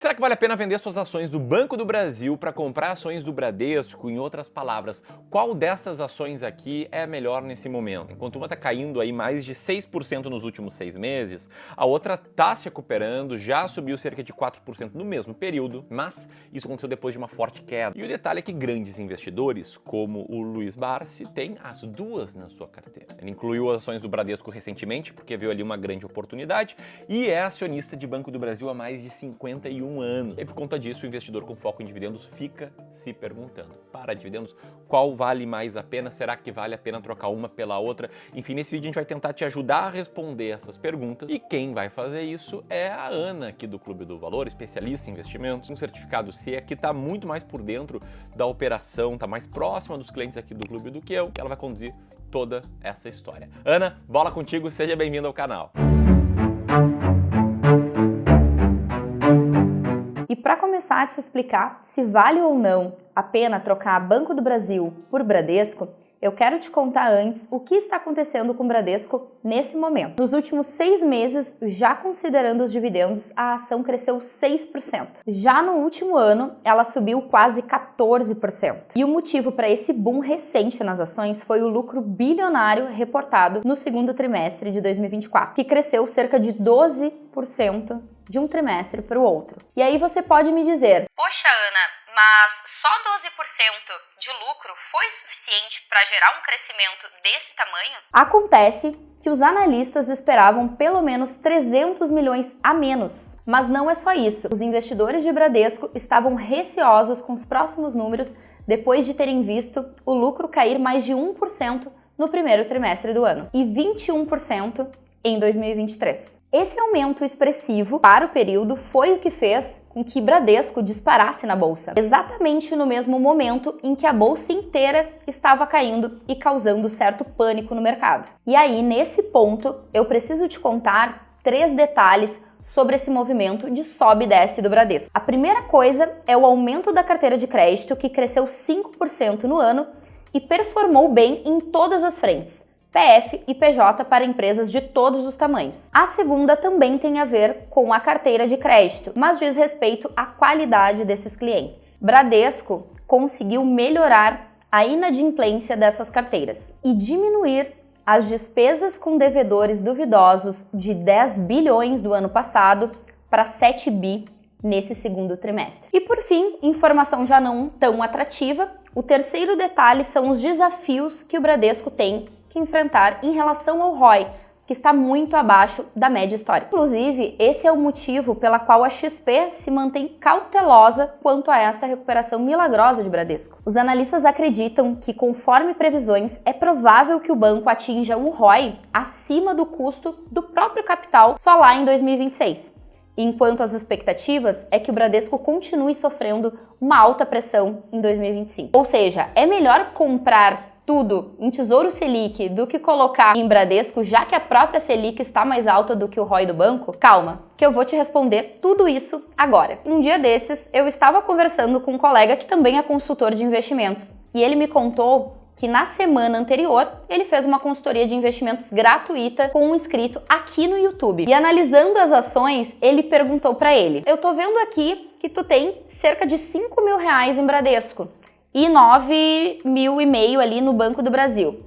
Será que vale a pena vender suas ações do Banco do Brasil para comprar ações do Bradesco? Em outras palavras, qual dessas ações aqui é a melhor nesse momento? Enquanto uma está caindo aí mais de 6% nos últimos 6 meses, a outra está se recuperando, já subiu cerca de 4% no mesmo período, mas isso aconteceu depois de uma forte queda. E o detalhe é que grandes investidores, como o Luiz Barsi, têm as duas na sua carteira. Ele incluiu as ações do Bradesco recentemente, porque viu ali uma grande oportunidade, e é acionista de Banco do Brasil há mais de 51 anos. E por conta disso, o investidor com foco em dividendos fica se perguntando: para dividendos, qual vale mais a pena? Será que vale a pena trocar uma pela outra? Enfim, nesse vídeo a gente vai tentar te ajudar a responder essas perguntas. E quem vai fazer isso é a Ana, aqui do Clube do Valor, especialista em investimentos, um certificado C, que está muito mais por dentro da operação, está mais próxima dos clientes aqui do clube do que eu. Ela vai conduzir toda essa história. Ana, bola contigo, seja bem-vinda ao canal. E para começar a te explicar se vale ou não a pena trocar Banco do Brasil por Bradesco, eu quero te contar antes o que está acontecendo com o Bradesco nesse momento. Nos últimos 6 meses, já considerando os dividendos, a ação cresceu 6%. Já no último ano, ela subiu quase 14%. E o motivo para esse boom recente nas ações foi o lucro bilionário reportado no segundo trimestre de 2024, que cresceu cerca de 12% de um trimestre para o outro. E aí você pode me dizer: poxa, Ana, mas só 12% de lucro foi suficiente para gerar um crescimento desse tamanho? Acontece que os analistas esperavam pelo menos 300 milhões a menos. Mas não é só isso. Os investidores de Bradesco estavam receosos com os próximos números depois de terem visto o lucro cair mais de 1% no primeiro trimestre do ano e 21% em 2023. Esse aumento expressivo para o período foi o que fez com que Bradesco disparasse na bolsa, exatamente no mesmo momento em que a bolsa inteira estava caindo e causando certo pânico no mercado. E aí, nesse ponto, eu preciso te contar 3 detalhes sobre esse movimento de sobe e desce do Bradesco. A primeira coisa é o aumento da carteira de crédito, que cresceu 5% no ano e performou bem em todas as frentes: PF e PJ para empresas de todos os tamanhos. A segunda também tem a ver com a carteira de crédito, mas diz respeito à qualidade desses clientes. Bradesco conseguiu melhorar a inadimplência dessas carteiras e diminuir as despesas com devedores duvidosos de 10 bilhões do ano passado para 7 bi nesse segundo trimestre. E por fim, informação já não tão atrativa, o terceiro detalhe são os desafios que o Bradesco tem que enfrentar em relação ao ROI, que está muito abaixo da média histórica. Inclusive, esse é o motivo pela qual a XP se mantém cautelosa quanto a esta recuperação milagrosa de Bradesco. Os analistas acreditam que, conforme previsões, é provável que o banco atinja o ROI acima do custo do próprio capital só lá em 2026. Enquanto as expectativas é que o Bradesco continue sofrendo uma alta pressão em 2025. Ou seja, é melhor comprar tudo em Tesouro Selic do que colocar em Bradesco, já que a própria Selic está mais alta do que o ROI do banco? Calma, que eu vou te responder tudo isso agora. Um dia desses, eu estava conversando com um colega que também é consultor de investimentos, e ele me contou que na semana anterior ele fez uma consultoria de investimentos gratuita com um inscrito aqui no YouTube. E analisando as ações, ele perguntou para ele: eu tô vendo aqui que tu tem cerca de 5 mil reais em Bradesco e 9,5 mil ali no Banco do Brasil.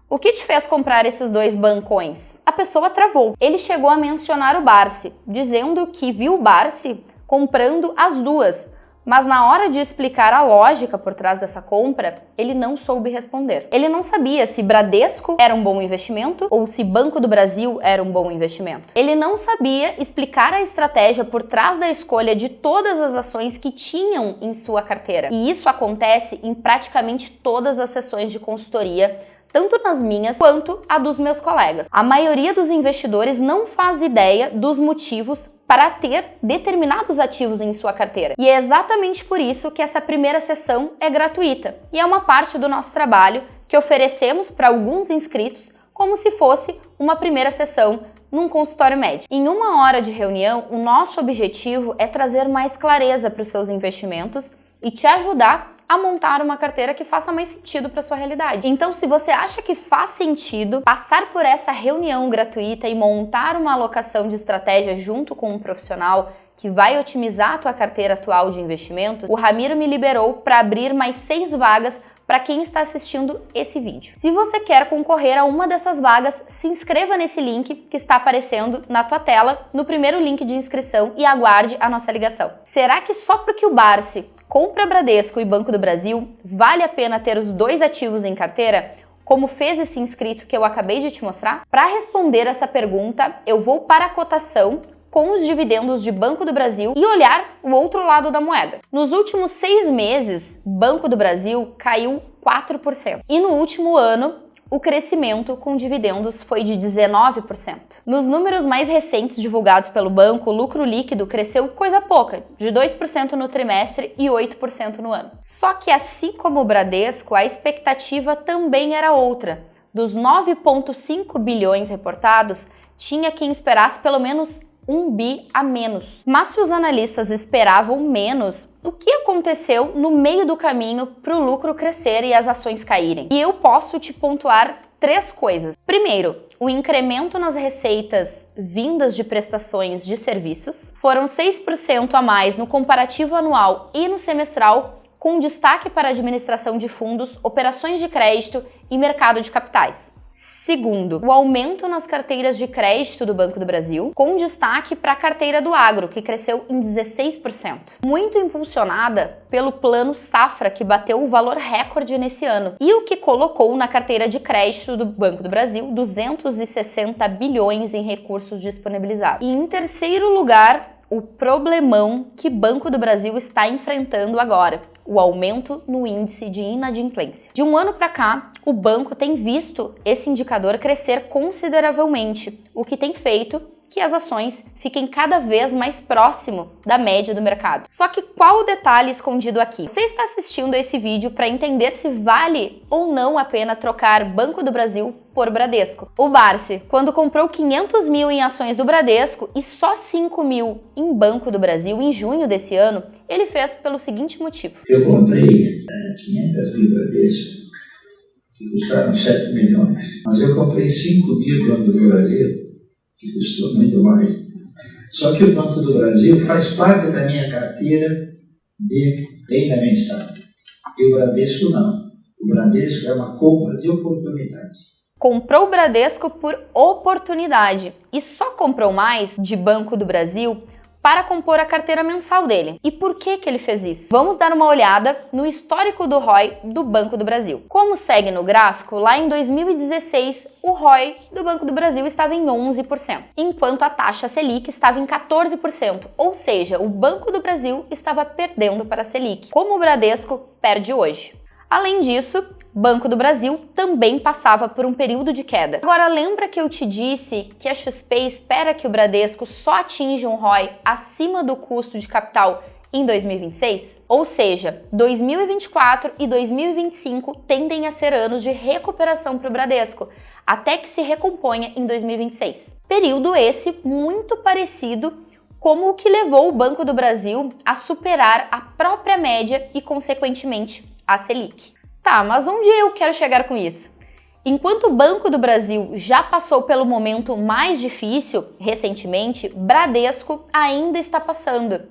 O que te fez comprar esses 2 bancões? A pessoa travou. Ele chegou a mencionar o Barsi, dizendo que viu o Barsi comprando as duas, mas na hora de explicar a lógica por trás dessa compra, ele não soube responder. Ele não sabia se Bradesco era um bom investimento ou se Banco do Brasil era um bom investimento. Ele não sabia explicar a estratégia por trás da escolha de todas as ações que tinham em sua carteira. E isso acontece em praticamente todas as sessões de consultoria, tanto nas minhas quanto a dos meus colegas. A maioria dos investidores não faz ideia dos motivos para ter determinados ativos em sua carteira. E é exatamente por isso que essa primeira sessão é gratuita. E é uma parte do nosso trabalho que oferecemos para alguns inscritos como se fosse uma primeira sessão num consultório médico. Em 1 hora de reunião, o nosso objetivo é trazer mais clareza para os seus investimentos e te ajudar a montar uma carteira que faça mais sentido para sua realidade. Então, se você acha que faz sentido passar por essa reunião gratuita e montar uma alocação de estratégia junto com um profissional que vai otimizar a tua carteira atual de investimento, o Ramiro me liberou para abrir mais 6 vagas para quem está assistindo esse vídeo. Se você quer concorrer a uma dessas vagas, se inscreva nesse link que está aparecendo na tua tela, no primeiro link de inscrição, e aguarde a nossa ligação. Será que só porque o Barsi compra Bradesco e Banco do Brasil, vale a pena ter os dois ativos em carteira, como fez esse inscrito que eu acabei de te mostrar? Para responder essa pergunta, eu vou para a cotação com os dividendos de Banco do Brasil e olhar o outro lado da moeda. Nos últimos 6 meses, Banco do Brasil caiu 4%. E no último ano, o crescimento com dividendos foi de 19%. Nos números mais recentes divulgados pelo banco, o lucro líquido cresceu coisa pouca, de 2% no trimestre e 8% no ano. Só que assim como o Bradesco, a expectativa também era outra. Dos 9,5 bilhões reportados, tinha quem esperasse pelo menos 1 bi a menos. Mas se os analistas esperavam menos, o que aconteceu no meio do caminho para o lucro crescer e as ações caírem? E eu posso te pontuar 3 coisas. Primeiro, o incremento nas receitas vindas de prestações de serviços foram 6% a mais no comparativo anual e no semestral, com destaque para a administração de fundos, operações de crédito e mercado de capitais. Segundo, o aumento nas carteiras de crédito do Banco do Brasil, com destaque para a carteira do agro, que cresceu em 16%. Muito impulsionada pelo plano Safra, que bateu o valor recorde nesse ano, e o que colocou na carteira de crédito do Banco do Brasil 260 bilhões em recursos disponibilizados. E em terceiro lugar, o problemão que Banco do Brasil está enfrentando agora, o aumento no índice de inadimplência. De um ano para cá, o banco tem visto esse indicador crescer consideravelmente, o que tem feito que as ações fiquem cada vez mais próximo da média do mercado. Só que qual o detalhe escondido aqui? Você está assistindo a esse vídeo para entender se vale ou não a pena trocar Banco do Brasil por Bradesco. O Barsi, quando comprou 500 mil em ações do Bradesco e só 5 mil em Banco do Brasil em junho desse ano, ele fez pelo seguinte motivo. Eu comprei 500 mil Bradesco, que custaram 7 milhões, mas eu comprei 5 mil Banco do Brasil, que custou muito mais. Só que o Banco do Brasil faz parte da minha carteira de renda mensal. E o Bradesco não. O Bradesco é uma compra de oportunidade. Comprou o Bradesco por oportunidade e só comprou mais de Banco do Brasil para compor a carteira mensal dele. E por que ele fez isso? Vamos dar uma olhada no histórico do ROI do Banco do Brasil. Como segue no gráfico, lá em 2016, o ROI do Banco do Brasil estava em 11%, enquanto a taxa Selic estava em 14%, ou seja, o Banco do Brasil estava perdendo para a Selic, como o Bradesco perde hoje. Além disso, Banco do Brasil também passava por um período de queda. Agora, lembra que eu te disse que a XP espera que o Bradesco só atinja um ROI acima do custo de capital em 2026? Ou seja, 2024 e 2025 tendem a ser anos de recuperação para o Bradesco, até que se recomponha em 2026. Período esse muito parecido como o que levou o Banco do Brasil a superar a própria média e, consequentemente, a Selic. Tá, mas onde eu quero chegar com isso? Enquanto o Banco do Brasil já passou pelo momento mais difícil recentemente, Bradesco ainda está passando.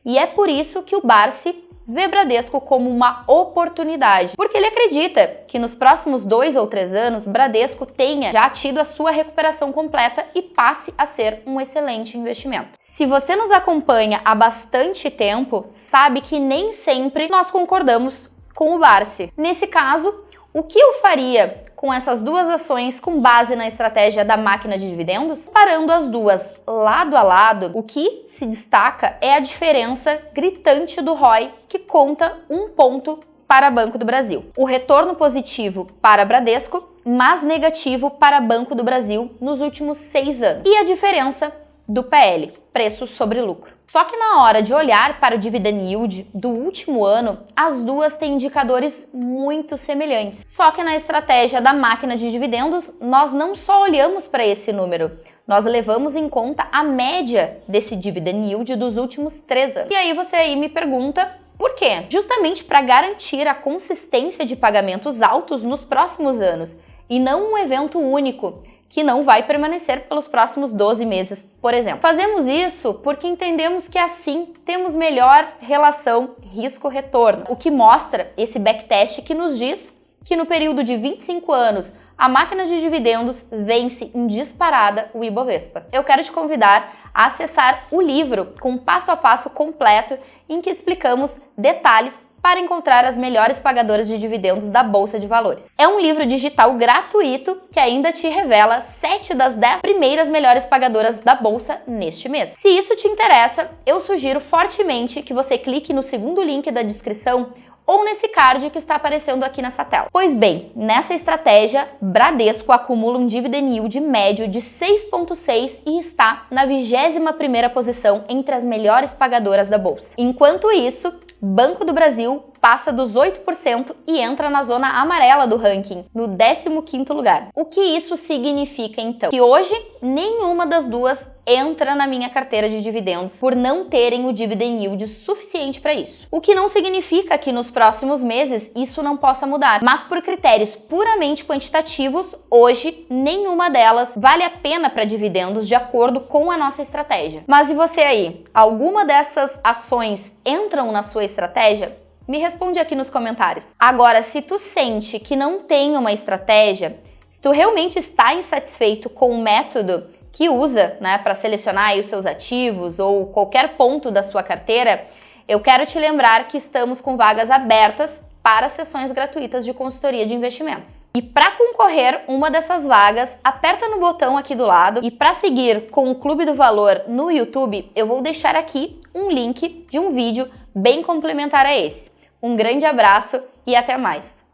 E é por isso que o Barsi vê Bradesco como uma oportunidade, porque ele acredita que nos próximos 2 ou 3 anos, Bradesco tenha já tido a sua recuperação completa e passe a ser um excelente investimento. Se você nos acompanha há bastante tempo, sabe que nem sempre nós concordamos com o Barsi. Nesse caso, o que eu faria com essas duas ações com base na estratégia da máquina de dividendos? Comparando as duas lado a lado, o que se destaca é a diferença gritante do ROI, que conta 1 ponto para Banco do Brasil. O retorno positivo para Bradesco, mas negativo para Banco do Brasil nos últimos 6 anos. E a diferença do PL, preço sobre lucro. Só que na hora de olhar para o dividend yield do último ano, as duas têm indicadores muito semelhantes. Só que na estratégia da máquina de dividendos, nós não só olhamos para esse número, nós levamos em conta a média desse dividend yield dos últimos 3 anos. E aí você aí me pergunta, por quê? Justamente para garantir a consistência de pagamentos altos nos próximos anos, e não um evento único, que não vai permanecer pelos próximos 12 meses, por exemplo. Fazemos isso porque entendemos que assim temos melhor relação risco-retorno, o que mostra esse backtest que nos diz que no período de 25 anos, a máquina de dividendos vence em disparada o Ibovespa. Eu quero te convidar a acessar o livro com passo a passo completo em que explicamos detalhes para encontrar as melhores pagadoras de dividendos da Bolsa de Valores. É um livro digital gratuito que ainda te revela 7 das 10 primeiras melhores pagadoras da Bolsa neste mês. Se isso te interessa, eu sugiro fortemente que você clique no segundo link da descrição ou nesse card que está aparecendo aqui nessa tela. Pois bem, nessa estratégia, Bradesco acumula um dividend yield médio de 6,6 e está na 21ª posição entre as melhores pagadoras da Bolsa. Enquanto isso, Banco do Brasil passa dos 8% e entra na zona amarela do ranking, no 15º lugar. O que isso significa, então? Que hoje, nenhuma das duas entra na minha carteira de dividendos por não terem o dividend yield suficiente para isso. O que não significa que nos próximos meses isso não possa mudar, mas por critérios puramente quantitativos, hoje nenhuma delas vale a pena para dividendos de acordo com a nossa estratégia. Mas e você aí? Alguma dessas ações entram na sua estratégia? Me responde aqui nos comentários. Agora, se tu sente que não tem uma estratégia, se tu realmente está insatisfeito com o método que usa, para selecionar aí os seus ativos ou qualquer ponto da sua carteira, eu quero te lembrar que estamos com vagas abertas para sessões gratuitas de consultoria de investimentos. E para concorrer uma dessas vagas, aperta no botão aqui do lado e para seguir com o Clube do Valor no YouTube, eu vou deixar aqui um link de um vídeo bem complementar a esse. Um grande abraço e até mais!